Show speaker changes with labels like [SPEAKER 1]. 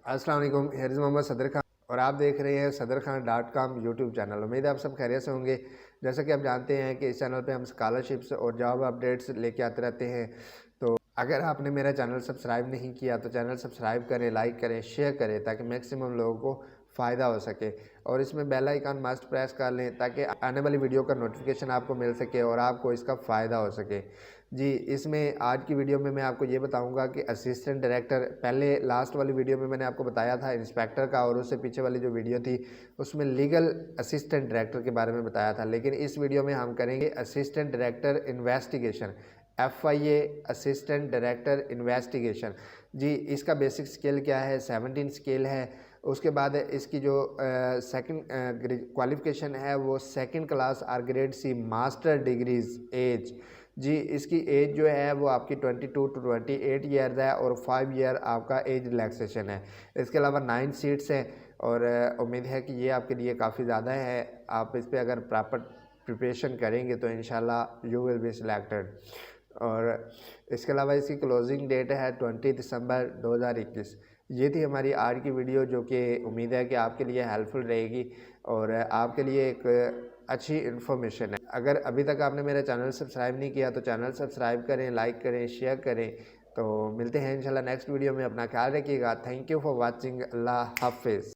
[SPEAKER 1] अस्सलाम वालेकुम, here is Mohammad सदर खान और आप देख रहे हैं sadarkhan.com यूट्यूब चैनल। उम्मीद है आप सब खैरियत से होंगे। जैसा कि आप जानते हैं कि इस चैनल पे हम स्कॉलरशिप्स और जॉब अपडेट्स लेके आते रहते हैं। तो अगर आपने मेरा चैनल सब्सक्राइब नहीं किया तो चैनल सब्सक्राइब करें, लाइक करें, शेयर करें ताकि मैक्सिमम लोगों को फ़ायदा हो सके। और इसमें बेल आइकन मस्ट प्रेस कर लें ताकि आने वाली वीडियो का नोटिफिकेशन आपको मिल सके और आपको इसका फ़ायदा हो सके। जी, इसमें आज की वीडियो में मैं आपको ये बताऊंगा कि असिस्टेंट डायरेक्टर, पहले लास्ट वाली वीडियो में मैंने आपको बताया था इंस्पेक्टर का, और उससे पीछे वाली जो वीडियो थी उसमें लीगल असिस्टेंट डायरेक्टर के बारे में बताया था। लेकिन इस वीडियो में हम करेंगे assistant director investigation, FIA assistant director investigation. जी, इसका बेसिक स्केल क्या है? 17 स्केल है। उसके बाद इसकी जो सेकंड क्वालिफ़िकेशन है वो सेकंड क्लास और grade C master degrees age. जी, इसकी एज जो है वो आपकी 22 टू 28 ईयर्स है और 5 ईयर आपका एज रिलैक्सेशन है। इसके अलावा 9 सीट्स हैं और उम्मीद है कि ये आपके लिए काफ़ी ज़्यादा है। आप इस पर अगर प्रॉपर प्रिपरेशन करेंगे तो इंशाल्लाह यू विल बी सिलेक्टेड। और इसके अलावा इसकी क्लोजिंग डेट है 20 दिसंबर 2021। ये थी हमारी आज की वीडियो, जो कि उम्मीद है कि आपके लिए हेल्पफुल रहेगी और आपके लिए एक अच्छी इन्फॉर्मेशन है। अगर अभी तक आपने मेरा चैनल सब्सक्राइब नहीं किया तो चैनल सब्सक्राइब करें, लाइक करें, शेयर करें। तो मिलते हैं इंशाल्लाह नेक्स्ट वीडियो में। अपना ख्याल रखिएगा। Thank you for watching. अल्लाह हाफिज़।